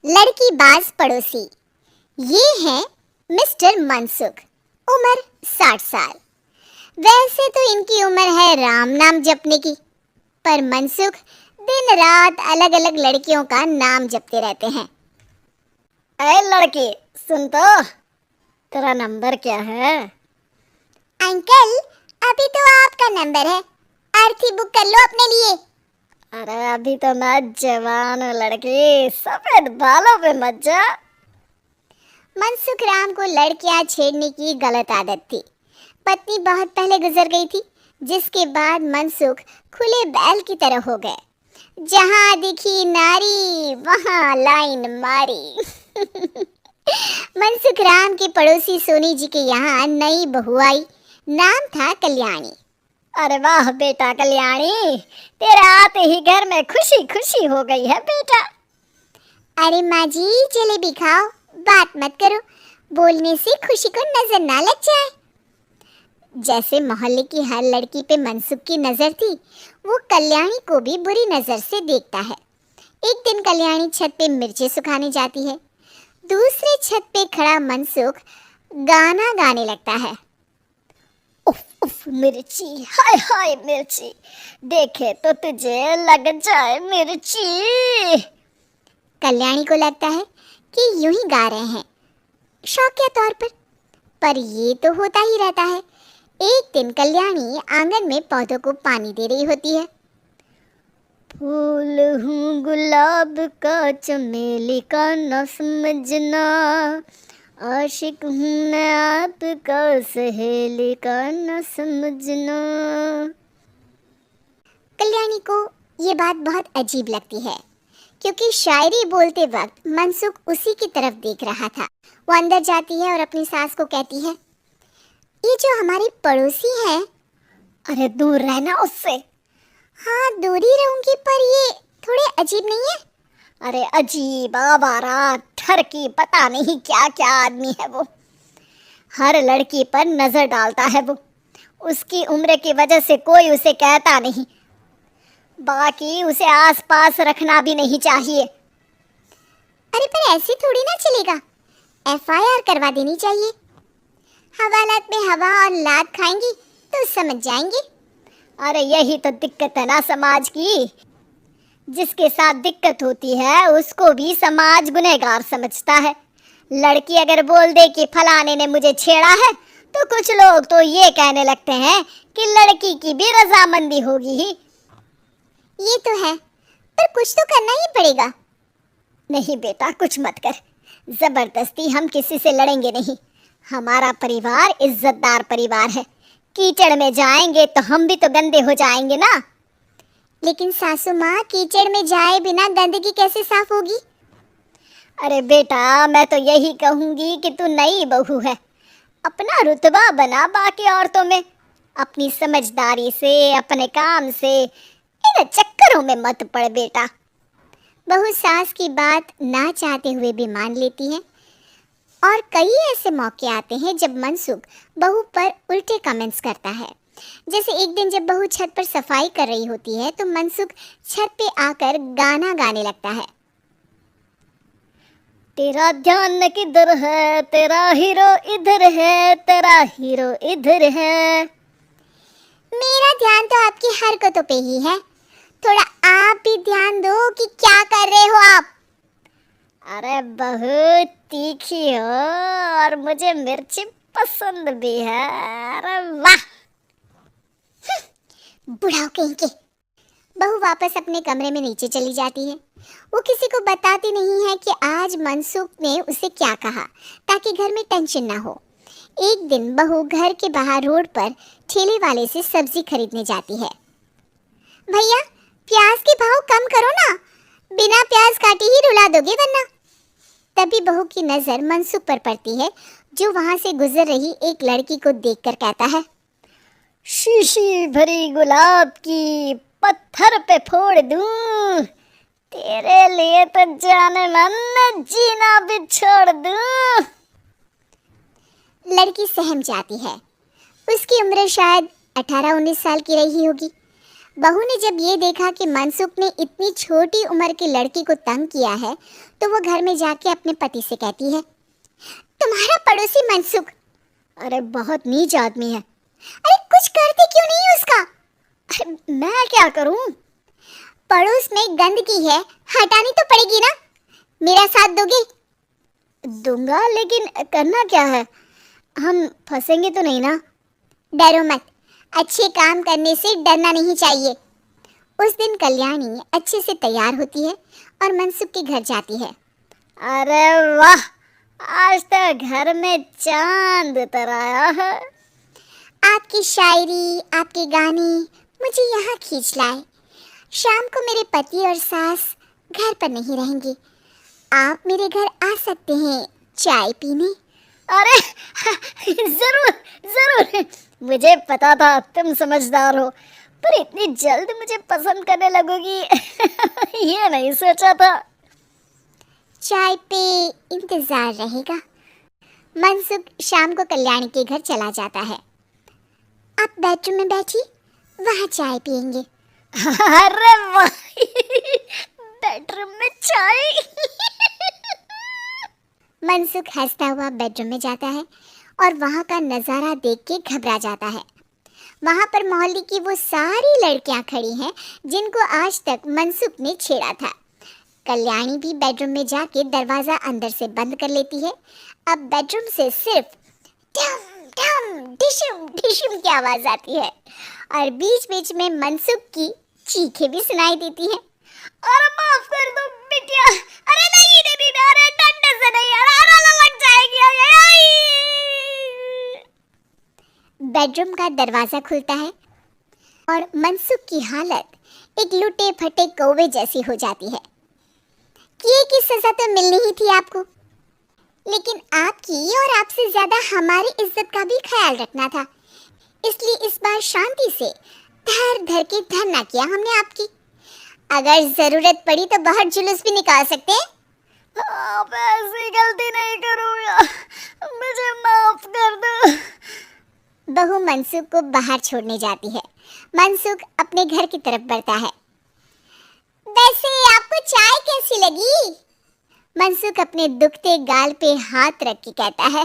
लड़की बाज पड़ोसी। ये है मिस्टर मनसुख, उम्र 60 साल। वैसे तो इनकी उम्र है राम नाम जपने की, पर मनसुख दिन रात अलग अलग लड़कियों का नाम जपते रहते हैं। अरे लड़की सुन तो, तेरा नंबर क्या है? अंकल, अभी तो आपका नंबर है, अर्थी बुक कर लो अपने लिए। अरे अभी तो मैं जवान हूँ लड़की, सफेद बालों पे मत जा। मनसुख राम को लड़कियां छेड़ने की गलत आदत थी। पत्नी बहुत पहले गुजर गई थी, जिसके बाद मनसुख खुले बैल की तरह हो गए। जहां दिखी नारी वहां लाइन मारी। मनसुख राम के पड़ोसी सोनी जी के यहाँ नई बहू आई। नाम था कल्याणी। अरे वाह बेटा कल्याणी, तेरे आते ही घर में खुशी खुशी हो गई है बेटा। अरे माँ जी, जलेबी खाओ, बात मत करो, बोलने से खुशी को नजर ना लग जाए। जैसे मोहल्ले की हर लड़की पे मनसुख की नजर थी, वो कल्याणी को भी बुरी नजर से देखता है। एक दिन कल्याणी छत पे मिर्चें सुखाने जाती है। दूसरे छत पे खड़ा मनसुख गाना गाने लगता है। उफ उफ मिर्ची, हाय हाय मिर्ची, देखे तो तुझे लग जाए मिर्ची। कल्याणी को लगता है कि यूं ही गा रहे हैं, शौकिया तौर पर ये तो होता ही रहता है। एक दिन कल्याणी आंगन में पौधों को पानी दे रही होती है। फूल हूँ गुलाब का, चमेली का न समझना, आशिक हूँ मैं आपका, सहेली का न समझना। कल्याणी को ये बात बहुत अजीब लगती है, क्योंकि शायरी बोलते वक्त मनसुख उसी की तरफ देख रहा था। वो अंदर जाती है और अपनी सास को कहती है, ये जो हमारी पड़ोसी है। अरे दूर रहना उससे। हाँ, दूरी रहूंगी, पर ये थोड़े अजीब नहीं है? अरे अजीब, आवारा, ठरकी, पता नहीं क्या क्या आदमी है वो। हर लड़की पर नजर डालता है वो। उसकी उम्र की वजह से कोई उसे कहता नहीं, बाकी उसे आसपास रखना भी नहीं चाहिए। अरे पर ऐसे थोड़ी ना चलेगा, FIR करवा देनी चाहिए। हवालात में हवा और लात खाएंगी तो समझ जाएंगे। अरे यही तो दिक्कत है ना समाज की। जिसके साथ दिक्कत होती है उसको भी समाज गुनहगार समझता है। लड़की अगर बोल दे कि फलाने ने मुझे छेड़ा है, तो कुछ लोग तो ये कहने लगते हैं कि लड़की की भी रजामंदी होगी ही। ये तो है, पर कुछ तो करना ही पड़ेगा। नहीं बेटा, कुछ मत कर, जबरदस्ती हम किसी से लड़ेंगे नहीं। हमारा परिवार इज्जतदार परिवार है। कीचड़ में जाएंगे तो हम भी तो गंदे हो जाएंगे ना। लेकिन सासू माँ, कीचड़ में जाए बिना गंदगी कैसे साफ होगी? अरे बेटा, मैं तो यही कहूंगी कि तू नई बहू है, अपना रुतबा बना बाकी औरतों में। अपनी समझदारी से, अपने काम से इन चक्करों में मत पड़ बेटा। बहू सास की बात ना चाहते हुए भी मान लेती है, और कई ऐसे मौके आते हैं जब मनसुख बहू पर उल्टे कमेंट्स करता है। जैसे एक दिन जब बहू छत पर सफाई कर रही होती है, तो मनसुख छत पे आकर गाना गाने लगता है। तेरा ध्यान किधर है, तेरा हीरो इधर है, तेरा हीरो इधर है। मेरा ध्यान तो आपकी हरकतों पे ही है, थोड़ा आप भी ध्यान दो कि क्या कर रहे हो आप। अरे बहुत तीखी हो और मुझे मिर्ची पसंद भी है। अरे वाह। बुढ़ाओ कहीं के। बहू वापस अपने कमरे में नीचे चली जाती है। वो किसी को बताती नहीं है कि आज मनसुख ने उसे क्या कहा, ताकि घर में टेंशन ना हो। एक दिन बहू घर के बाहर रोड पर ठेले वाले से सब्जी खरीदने जाती है। भैया, प्याज के भाव कम करो ना, बिना प्याज काटे ही रुला दोगे वरना। तभी बहू की नजर मनसुख पर पड़ती है, जो वहां से गुजर रही एक लड़की को देखकर कहता है, शीशी भरी गुलाब की पत्थर पे फोड़ दूं, तेरे लिए तो जाने मन जीना भी छोड़ दूं। लड़की सहम जाती है। उसकी उम्र शायद 18-19 साल की रही होगी। बहू ने जब ये देखा कि मनसुख ने इतनी छोटी उम्र की लड़की को तंग किया है तो वो घर में जाके अपने पति से कहती है, तुम्हारा पड़ोसी मनसुख, अरे बहुत नीच आदमी है। अरे कुछ करते क्यों नहीं उसका? अरे मैं क्या करूं? पड़ोस में गंदगी है, हटानी तो पड़ेगी ना। मेरा साथ दोगे? दूंगा, लेकिन करना क्या है? हम फंसेंगे तो नहीं ना? डरो मत, अच्छे काम करने से डरना नहीं चाहिए। उस दिन कल्याणी अच्छे से तैयार होती है और मनसुख के घर जाती है। अरे वाह, आज तो घर में चांद उतर आया है। आपकी शायरी, आपके गाने मुझे यहाँ खींच लाए। शाम को मेरे पति और सास घर पर नहीं रहेंगे, आप मेरे घर आ सकते हैं चाय पीने। अरे जरूर जरूर, मुझे पता था तुम समझदार हो, पर इतनी जल्द मुझे पसंद करने लगोगी ये नहीं सोचा था। चाय पे इंतजार रहेगा। मनसुख शाम को कल्याणी के घर चला जाता है। आप बेडरूम में बैठिए, वहाँ चाय पियेंगे। अरे वाह, बेडरूम में चाय मनसुख हंसता हुआ बेडरूम में जाता है और वहाँ का नज़ारा देख के घबरा जाता है। वहाँ पर मोहल्ले की वो सारी लड़कियाँ खड़ी हैं जिनको आज तक मनसुख ने छेड़ा था। कल्याणी भी बेडरूम में जाके दरवाज़ा अंदर से बंद कर लेती है। अब बेडरूम से सिर्फ डम डम डिशुम डिशुम की आवाज़ आती है और बीच बीच में मनसुख की चीखें भी सुनाई देती हैं। अरे माफ कर दो बिटिया, अरे नहीं नहीं, अरे डंडे से नहीं, अरे लग जाएगी। बेडरूम का दरवाज़ा खुलता है और मनसुख की हालत एक लुटे फटे कौवे जैसी हो जाती है। किए की सज़ा तो मिलनी ही थी आपको, लेकिन आपकी और आपसे ज़्यादा हमारी इज्जत का भी ख्याल रखना था, इसलिए इस बार शांति से धर धर के धरना किया हमने आपकी। अगर ज़रूरत पड़ी तो बाहर जुलूस भी निकाल सकते हैं। आप ऐसी गलती नहीं करूँगा, मुझे माफ कर दो। बहू मनसुख को बाहर छोड़ने जाती है। मनसुख अपने घर की तरफ बढ़ता है। वैसे आपको चाय कैसी लगी? मनसुख अपने दुखते गाल पे हाथ रख के कहता है,